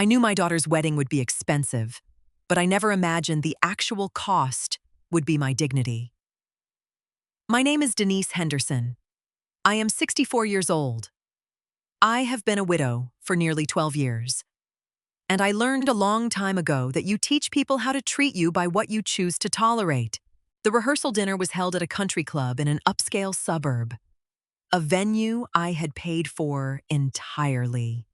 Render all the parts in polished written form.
I knew my daughter's wedding would be expensive, but I never imagined the actual cost would be my dignity. My name is Denise Henderson. I am 64 years old. I have been a widow for nearly 12 years. And I learned a long time ago that you teach people how to treat you by what you choose to tolerate. The rehearsal dinner was held at a country club in an upscale suburb, a venue I had paid for entirely.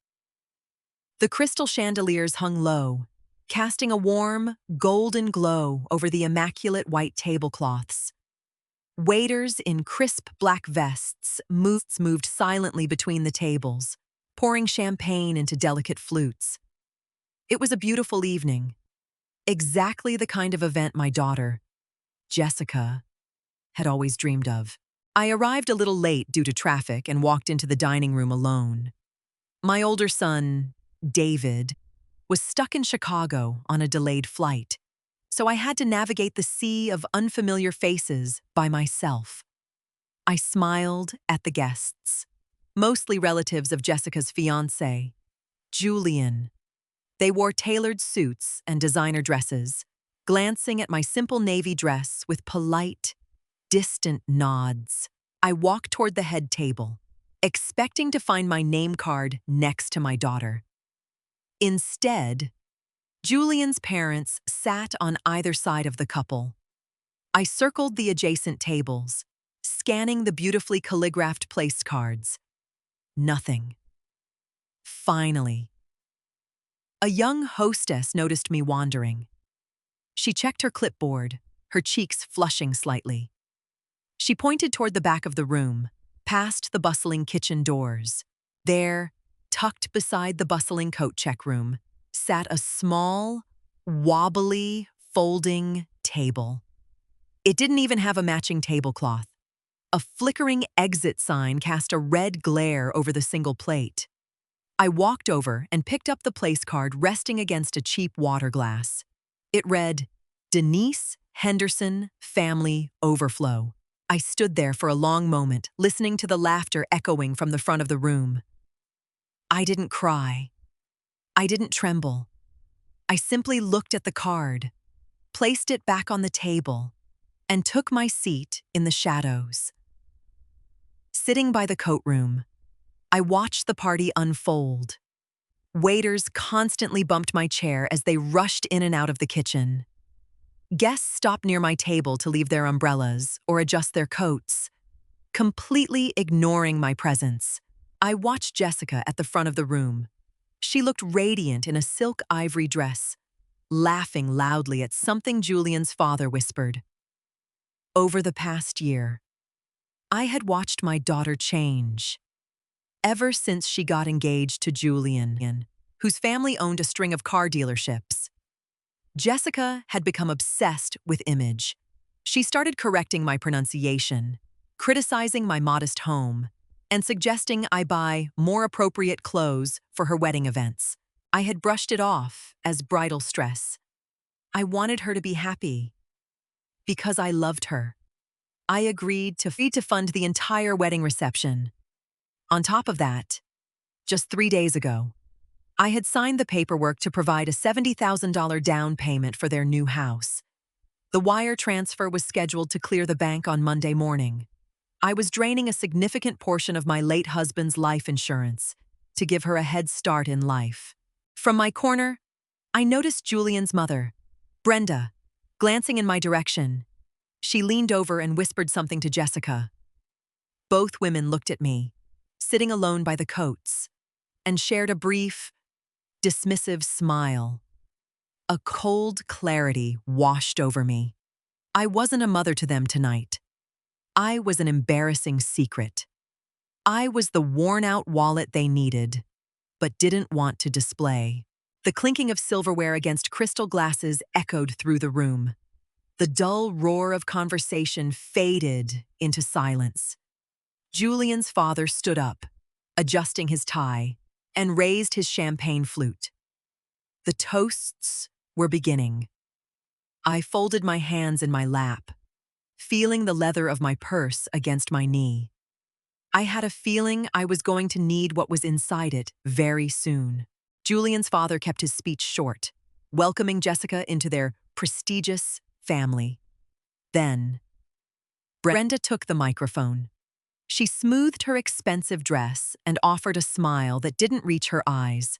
The crystal chandeliers hung low, casting a warm, golden glow over the immaculate white tablecloths. Waiters in crisp black vests moved silently between the tables, pouring champagne into delicate flutes. It was a beautiful evening, exactly the kind of event my daughter, Jessica, had always dreamed of. I arrived a little late due to traffic and walked into the dining room alone. My older son, David, was stuck in Chicago on a delayed flight, so I had to navigate the sea of unfamiliar faces by myself. I smiled at the guests, mostly relatives of Jessica's fiancé, Julian. They wore tailored suits and designer dresses, glancing at my simple navy dress with polite, distant nods. I walked toward the head table, expecting to find my name card next to my daughter. Instead, Julian's parents sat on either side of the couple. I circled the adjacent tables, scanning the beautifully calligraphed place cards. Nothing. Finally, a young hostess noticed me wandering. She checked her clipboard, her cheeks flushing slightly. She pointed toward the back of the room, past the bustling kitchen doors. There, tucked beside the bustling coat check room, sat a small, wobbly, folding table. It didn't even have a matching tablecloth. A flickering exit sign cast a red glare over the single plate. I walked over and picked up the place card resting against a cheap water glass. It read, Denise Henderson Family Overflow. I stood there for a long moment, listening to the laughter echoing from the front of the room. I didn't cry. I didn't tremble. I simply looked at the card, placed it back on the table, and took my seat in the shadows. Sitting by the coat room, I watched the party unfold. Waiters constantly bumped my chair as they rushed in and out of the kitchen. Guests stopped near my table to leave their umbrellas or adjust their coats, completely ignoring my presence. I watched Jessica at the front of the room. She looked radiant in a silk ivory dress, laughing loudly at something Julian's father whispered. Over the past year, I had watched my daughter change. Ever since she got engaged to Julian, whose family owned a string of car dealerships, Jessica had become obsessed with image. She started correcting my pronunciation, criticizing my modest home, and suggesting I buy more appropriate clothes for her wedding events. I had brushed it off as bridal stress. I wanted her to be happy. Because I loved her, I agreed to fund the entire wedding reception. On top of that, just 3 days ago, I had signed the paperwork to provide a $70,000 down payment for their new house. The wire transfer was scheduled to clear the bank on Monday morning. I was draining a significant portion of my late husband's life insurance to give her a head start in life. From my corner, I noticed Julian's mother, Brenda, glancing in my direction. She leaned over and whispered something to Jessica. Both women looked at me, sitting alone by the coats, and shared a brief, dismissive smile. A cold clarity washed over me. I wasn't a mother to them tonight. I was an embarrassing secret. I was the worn-out wallet they needed, but didn't want to display. The clinking of silverware against crystal glasses echoed through the room. The dull roar of conversation faded into silence. Julian's father stood up, adjusting his tie, and raised his champagne flute. The toasts were beginning. I folded my hands in my lap, feeling the leather of my purse against my knee. I had a feeling I was going to need what was inside it very soon. Julian's father kept his speech short, welcoming Jessica into their prestigious family. Then, Brenda took the microphone. She smoothed her expensive dress and offered a smile that didn't reach her eyes.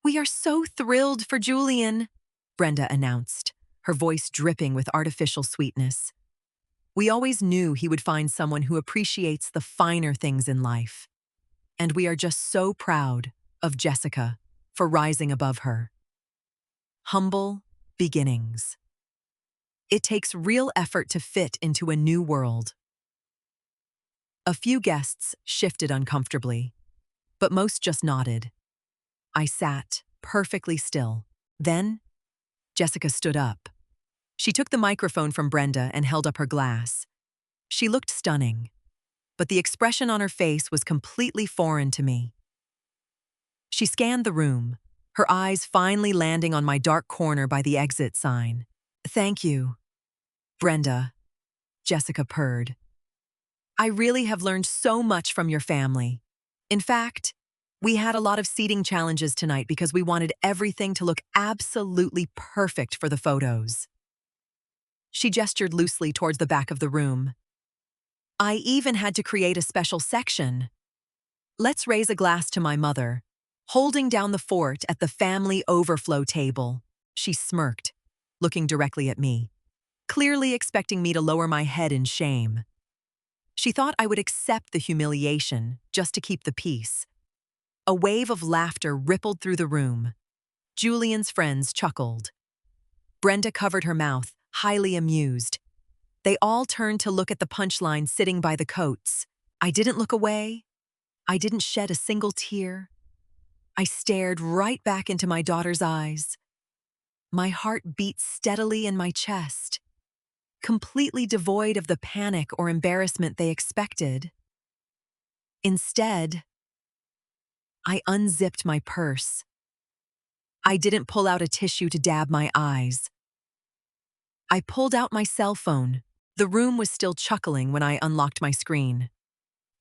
"We are so thrilled for Julian," Brenda announced, her voice dripping with artificial sweetness. "We always knew he would find someone who appreciates the finer things in life. And we are just so proud of Jessica for rising above her." Humble beginnings. It takes real effort to fit into a new world. A few guests shifted uncomfortably, but most just nodded. I sat perfectly still. Then, Jessica stood up. She took the microphone from Brenda and held up her glass. She looked stunning, but the expression on her face was completely foreign to me. She scanned the room, her eyes finally landing on my dark corner by the exit sign. "Thank you, Brenda," Jessica purred. "I really have learned so much from your family. In fact, we had a lot of seating challenges tonight because we wanted everything to look absolutely perfect for the photos." She gestured loosely towards the back of the room. "I even had to create a special section. Let's raise a glass to my mother, holding down the fort at the family overflow table." She smirked, looking directly at me, clearly expecting me to lower my head in shame. She thought I would accept the humiliation just to keep the peace. A wave of laughter rippled through the room. Julian's friends chuckled. Brenda covered her mouth, highly amused. They all turned to look at the punchline sitting by the coats. I didn't look away. I didn't shed a single tear. I stared right back into my daughter's eyes. My heart beat steadily in my chest, completely devoid of the panic or embarrassment they expected. Instead, I unzipped my purse. I didn't pull out a tissue to dab my eyes. I pulled out my cell phone. The room was still chuckling when I unlocked my screen.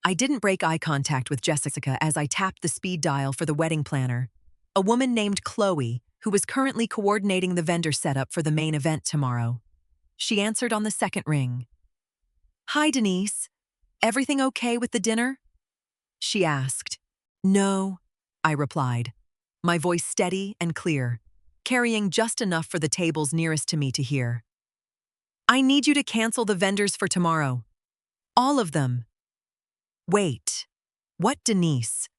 I didn't break eye contact with Jessica as I tapped the speed dial for the wedding planner, a woman named Chloe, who was currently coordinating the vendor setup for the main event tomorrow. She answered on the second ring. "Hi, Denise. Everything okay with the dinner?" she asked. "No," I replied, my voice steady and clear, carrying just enough for the tables nearest to me to hear. "I need you to cancel the vendors for tomorrow. All of them." "Wait. What, Denise?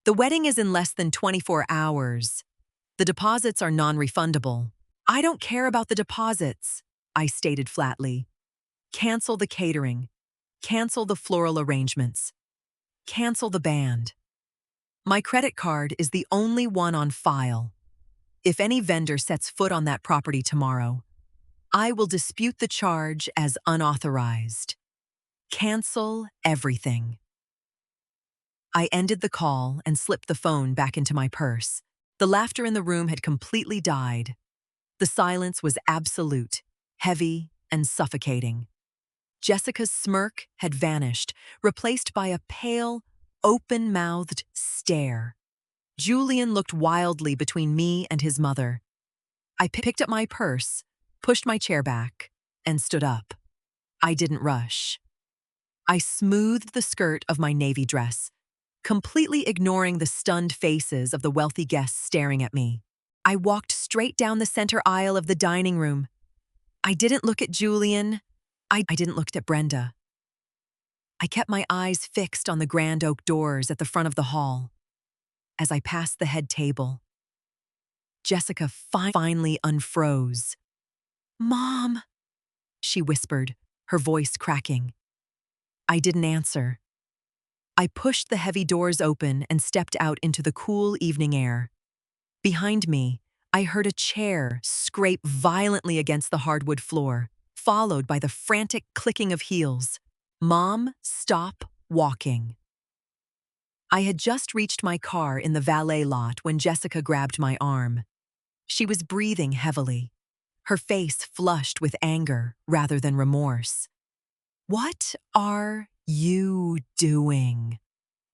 The wedding is in less than 24 hours. The deposits are non-refundable." "I don't care about the deposits," I stated flatly. "Cancel the catering. Cancel the floral arrangements. Cancel the band. My credit card is the only one on file. If any vendor sets foot on that property tomorrow, I will dispute the charge as unauthorized. Cancel everything." I ended the call and slipped the phone back into my purse. The laughter in the room had completely died. The silence was absolute, heavy, and suffocating. Jessica's smirk had vanished, replaced by a pale, open-mouthed stare. Julian looked wildly between me and his mother. I picked up my purse, pushed my chair back, and stood up. I didn't rush. I smoothed the skirt of my navy dress, completely ignoring the stunned faces of the wealthy guests staring at me. I walked straight down the center aisle of the dining room. I didn't look at Julian. I didn't look at Brenda. I kept my eyes fixed on the grand oak doors at the front of the hall. As I passed the head table, Jessica finally unfroze. "Mom," she whispered, her voice cracking. I didn't answer. I pushed the heavy doors open and stepped out into the cool evening air. Behind me, I heard a chair scrape violently against the hardwood floor, followed by the frantic clicking of heels. "Mom, stop walking." I had just reached my car in the valet lot when Jessica grabbed my arm. She was breathing heavily, her face flushed with anger rather than remorse. "What are you doing?"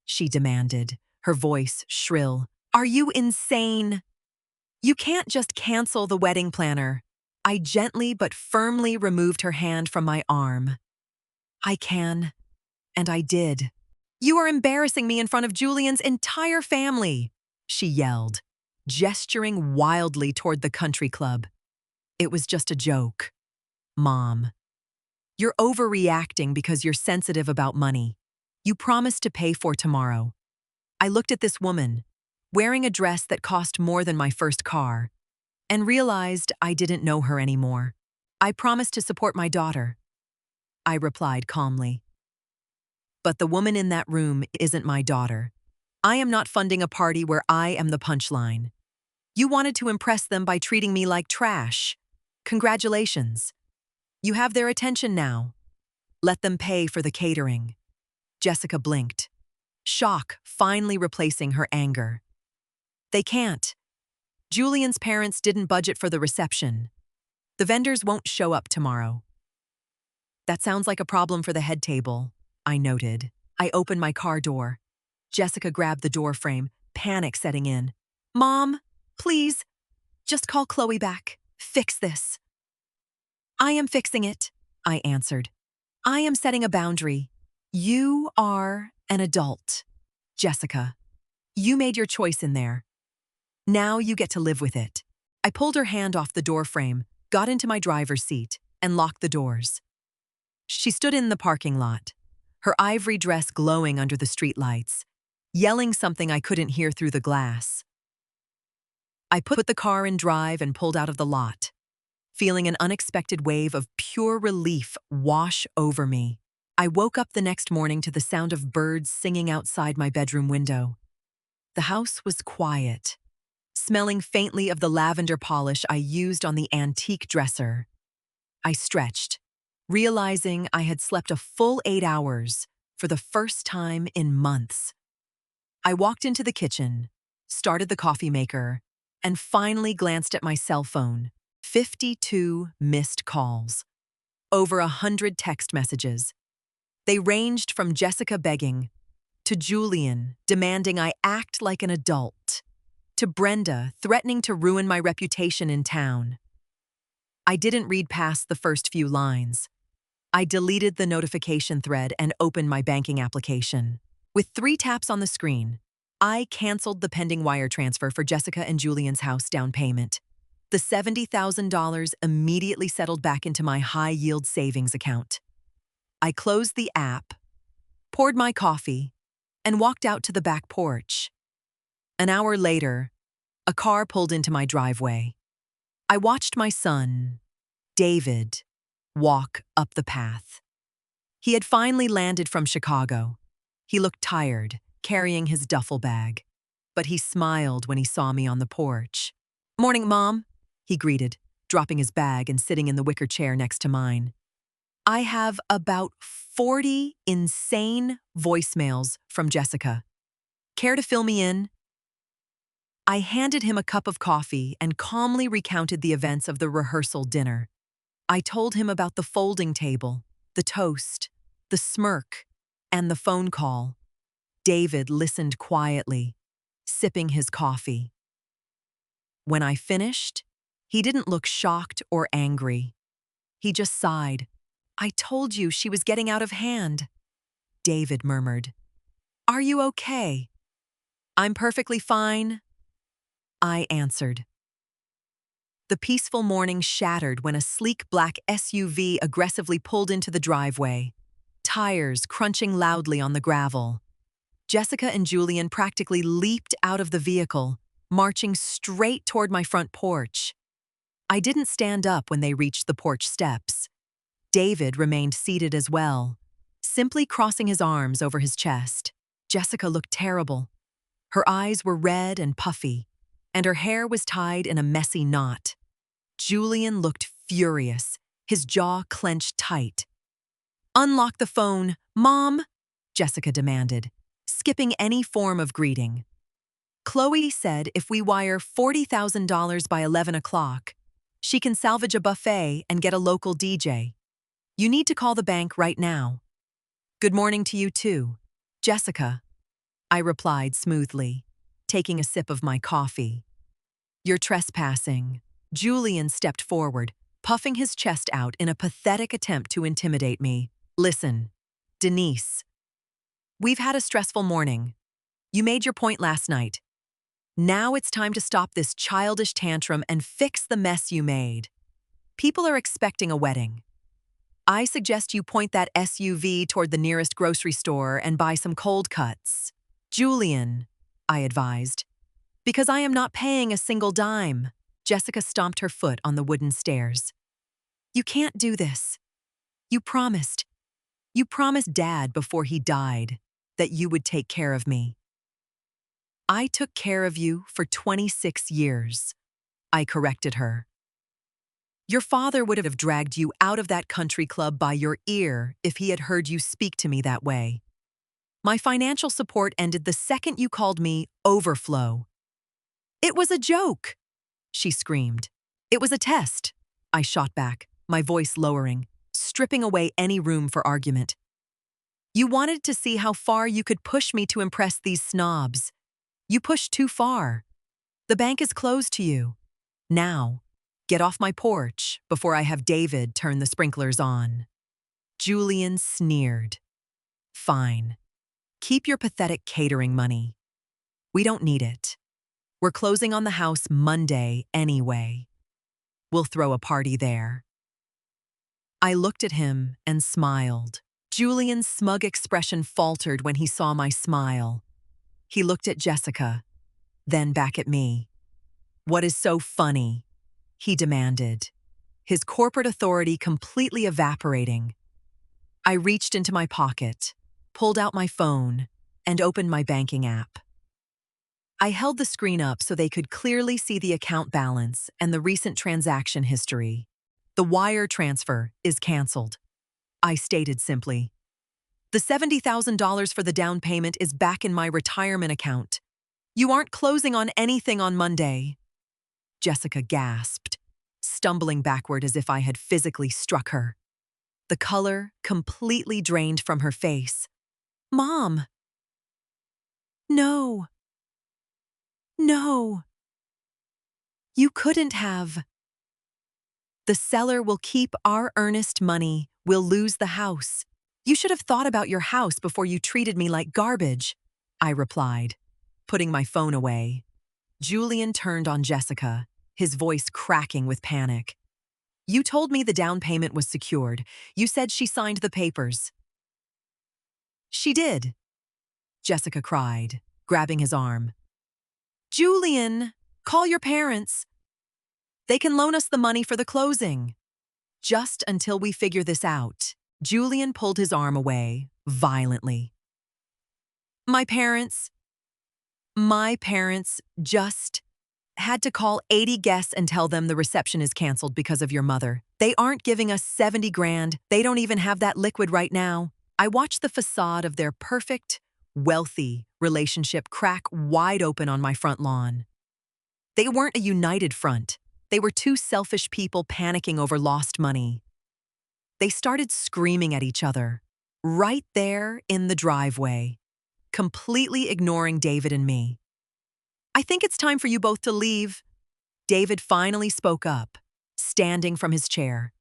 she demanded, her voice shrill. Are you insane? You can't just cancel the wedding planner. I gently but firmly removed her hand from my arm. I can, and I did. You are embarrassing me in front of Julian's entire family, she yelled, gesturing wildly toward the country club. It was just a joke. Mom, you're overreacting because you're sensitive about money. You promised to pay for tomorrow. I looked at this woman, wearing a dress that cost more than my first car, and realized I didn't know her anymore. I promised to support my daughter, I replied calmly. But the woman in that room isn't my daughter. I am not funding a party where I am the punchline. You wanted to impress them by treating me like trash. Congratulations. You have their attention now. Let them pay for the catering. Jessica blinked, shock finally replacing her anger. They can't. Julian's parents didn't budget for the reception. The vendors won't show up tomorrow. That sounds like a problem for the head table, I noted. I opened my car door. Jessica grabbed the door frame, panic setting in. Mom, please, just call Chloe back. Fix this. I am fixing it, I answered. I am setting a boundary. You are an adult. Jessica, you made your choice in there. Now you get to live with it. I pulled her hand off the door frame, got into my driver's seat, and locked the doors. She stood in the parking lot, her ivory dress glowing under the streetlights, yelling something I couldn't hear through the glass. I put the car in drive and pulled out of the lot, feeling an unexpected wave of pure relief wash over me. I woke up the next morning to the sound of birds singing outside my bedroom window. The house was quiet, smelling faintly of the lavender polish I used on the antique dresser. I stretched, realizing I had slept a full 8 hours for the first time in months. I walked into the kitchen, started the coffee maker, and finally glanced at my cell phone. 52 missed calls. Over 100 text messages. They ranged from Jessica begging, to Julian demanding I act like an adult, to Brenda threatening to ruin my reputation in town. I didn't read past the first few lines. I deleted the notification thread and opened my banking application. With 3 taps on the screen, I canceled the pending wire transfer for Jessica and Julian's house down payment. The $70,000 immediately settled back into my high-yield savings account. I closed the app, poured my coffee, and walked out to the back porch. An hour later, a car pulled into my driveway. I watched my son, David, walk up the path. He had finally landed from Chicago. He looked tired, carrying his duffel bag, but he smiled when he saw me on the porch. "Morning, Mom," he greeted, dropping his bag and sitting in the wicker chair next to mine. I have about 40 insane voicemails from Jessica. Care to fill me in? I handed him a cup of coffee and calmly recounted the events of the rehearsal dinner. I told him about the folding table, the toast, the smirk, and the phone call. David listened quietly, sipping his coffee. When I finished, he didn't look shocked or angry. He just sighed. "I told you she was getting out of hand," David murmured. "Are you okay?" "I'm perfectly fine," I answered. The peaceful morning shattered when a sleek black SUV aggressively pulled into the driveway, tires crunching loudly on the gravel. Jessica and Julian practically leaped out of the vehicle, marching straight toward my front porch. I didn't stand up when they reached the porch steps. David remained seated as well, simply crossing his arms over his chest. Jessica looked terrible. Her eyes were red and puffy, and her hair was tied in a messy knot. Julian looked furious, his jaw clenched tight. "Unlock the phone, Mom," Jessica demanded, skipping any form of greeting. "Chloe said if we wire $40,000 by 11 o'clock, she can salvage a buffet and get a local DJ. You need to call the bank right now." "Good morning to you too, Jessica," I replied smoothly. taking a sip of my coffee. "You're trespassing." Julian stepped forward, puffing his chest out in a pathetic attempt to intimidate me. "Listen, Denise, we've had a stressful morning. You made your point last night. Now it's time to stop this childish tantrum and fix the mess you made. People are expecting a wedding. I suggest you point that SUV toward the nearest grocery store and buy some cold cuts." "Julian," I advised, "because I am not paying a single dime." Jessica stomped her foot on the wooden stairs. "You can't do this. You promised. You promised Dad before he died that you would take care of me." "I took care of you for 26 years. I corrected her. "Your father would have dragged you out of that country club by your ear if he had heard you speak to me that way. My financial support ended the second you called me Overflow." "It was a joke," she screamed. "It was a test," I shot back, my voice lowering, stripping away any room for argument. "You wanted to see how far you could push me to impress these snobs. You pushed too far. The bank is closed to you. Now, get off my porch before I have David turn the sprinklers on." Julian sneered. "Fine. Keep your pathetic catering money. We don't need it. We're closing on the house Monday anyway. We'll throw a party there." I looked at him and smiled. Julian's smug expression faltered when he saw my smile. He looked at Jessica, then back at me. "What is so funny?" he demanded, his corporate authority completely evaporating. I reached into my pocket, pulled out my phone, and opened my banking app. I held the screen up so they could clearly see the account balance and the recent transaction history. "The wire transfer is canceled," I stated simply. "The $70,000 for the down payment is back in my retirement account. You aren't closing on anything on Monday." Jessica gasped, stumbling backward as if I had physically struck her. The color completely drained from her face. "Mom! No. No. You couldn't have. The seller will keep our earnest money. We'll lose the house. You should have thought about your house before you treated me like garbage," I replied, putting my phone away. Julian turned on Jessica, his voice cracking with panic. "You told me the down payment was secured. You said she signed the papers." "She did," Jessica cried, grabbing his arm. "Julian, call your parents. They can loan us the money for the closing." "Just until we figure this out." Julian pulled his arm away, violently. My parents just had to call 80 guests and tell them the reception is canceled because of your mother. They aren't giving us 70 grand. They don't even have that liquid right now." I watched the facade of their perfect, wealthy relationship crack wide open on my front lawn. They weren't a united front. They were two selfish people panicking over lost money. They started screaming at each other, right there in the driveway, completely ignoring David and me. "I think it's time for you both to leave." David finally spoke up, standing from his chair.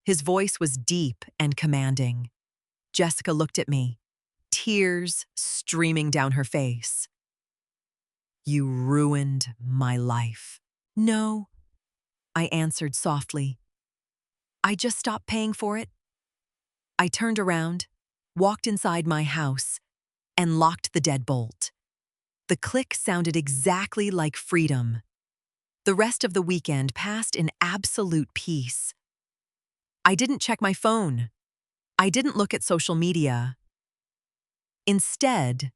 His voice was deep and commanding. Jessica looked at me, tears streaming down her face. "You ruined my life." "No," I answered softly. "I just stopped paying for it." I turned around, walked inside my house, and locked the deadbolt. The click sounded exactly like freedom. The rest of the weekend passed in absolute peace. I didn't check my phone. I didn't look at social media. Instead,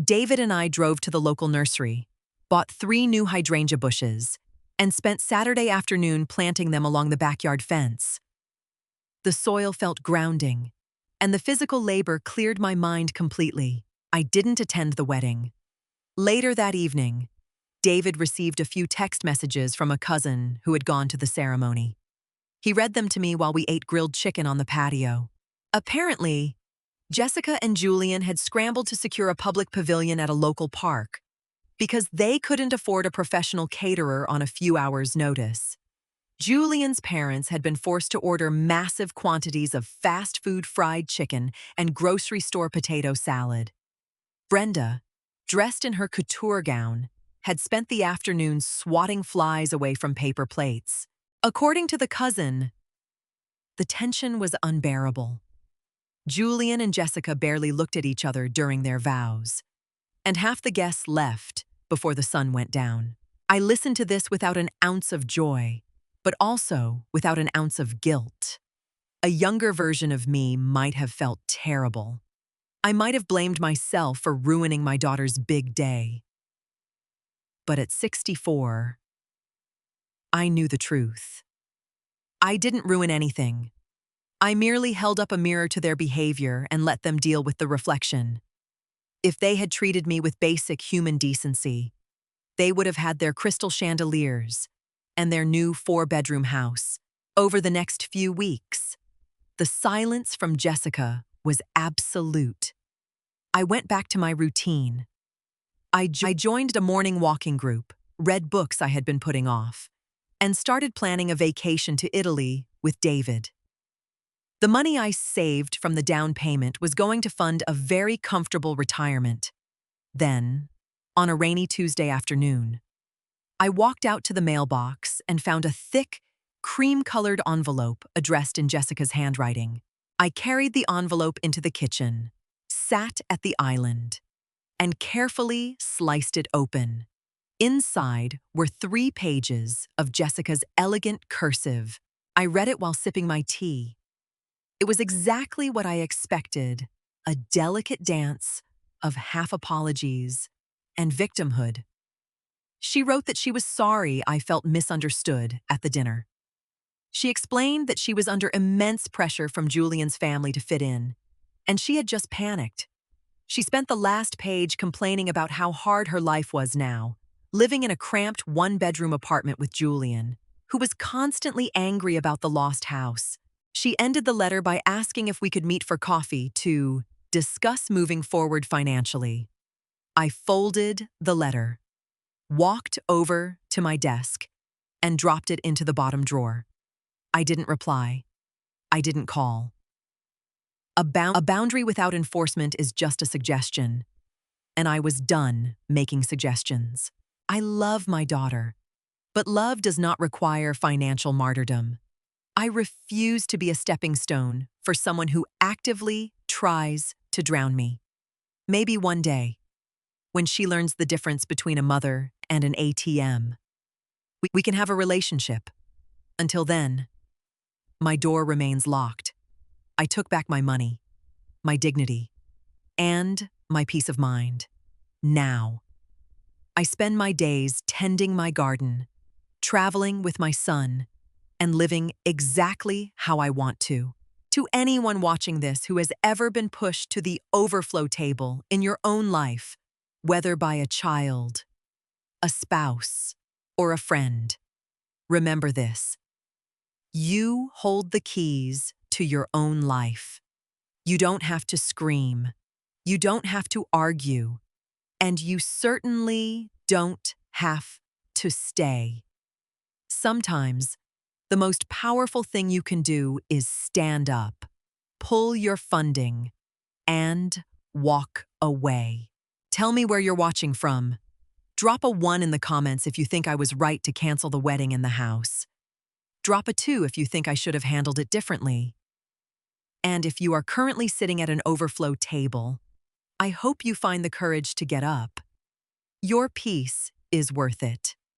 David and I drove to the local nursery, bought 3 new hydrangea bushes, and spent Saturday afternoon planting them along the backyard fence. The soil felt grounding, and the physical labor cleared my mind completely. I didn't attend the wedding. Later that evening, David received a few text messages from a cousin who had gone to the ceremony. He read them to me while we ate grilled chicken on the patio. Apparently, Jessica and Julian had scrambled to secure a public pavilion at a local park. because they couldn't afford a professional caterer on a few hours' notice. Julian's parents had been forced to order massive quantities of fast food fried chicken and grocery store potato salad. Brenda, dressed in her couture gown, had spent the afternoon swatting flies away from paper plates. According to the cousin, the tension was unbearable. Julian and Jessica barely looked at each other during their vows, and half the guests left before the sun went down. I listened to this without an ounce of joy, but also without an ounce of guilt. A younger version of me might have felt terrible. I might have blamed myself for ruining my daughter's big day. But at 64, I knew the truth. I didn't ruin anything. I merely held up a mirror to their behavior and let them deal with the reflection. If they had treated me with basic human decency, they would have had their crystal chandeliers and their new 4-bedroom house over the next few weeks. The silence from Jessica was absolute. I went back to my routine. I joined a morning walking group, read books I had been putting off, and started planning a vacation to Italy with David. The money I saved from the down payment was going to fund a very comfortable retirement. Then, on a rainy Tuesday afternoon, I walked out to the mailbox and found a thick, cream-colored envelope addressed in Jessica's handwriting. I carried the envelope into the kitchen, sat at the island, and carefully sliced it open. Inside were 3 pages of Jessica's elegant cursive. I read it while sipping my tea. It was exactly what I expected, a delicate dance of half apologies and victimhood. She wrote that she was sorry I felt misunderstood at the dinner. She explained that she was under immense pressure from Julian's family to fit in, and she had just panicked. She spent the last page complaining about how hard her life was now, living in a cramped 1-bedroom apartment with Julian, who was constantly angry about the lost house. She ended the letter by asking if we could meet for coffee to discuss moving forward financially. I folded the letter, walked over to my desk, and dropped it into the bottom drawer. I didn't reply. I didn't call. A boundary without enforcement is just a suggestion, and I was done making suggestions. I love my daughter, but love does not require financial martyrdom. I refuse to be a stepping stone for someone who actively tries to drown me. Maybe one day, when she learns the difference between a mother and an ATM, we can have a relationship. Until then, my door remains locked. I took back my money, my dignity, and my peace of mind. Now, I spend my days tending my garden, traveling with my son, and living exactly how I want to. To anyone watching this who has ever been pushed to the overflow table in your own life, whether by a child, a spouse, or a friend, remember this. You hold the keys to your own life. You don't have to scream. You don't have to argue. And you certainly don't have to stay. Sometimes, the most powerful thing you can do is stand up, pull your funding, and walk away. Tell me where you're watching from. Drop a 1 in the comments if you think I was right to cancel the wedding in the house. Drop a 2 if you think I should have handled it differently. And if you are currently sitting at an overflow table, I hope you find the courage to get up. Your peace is worth it.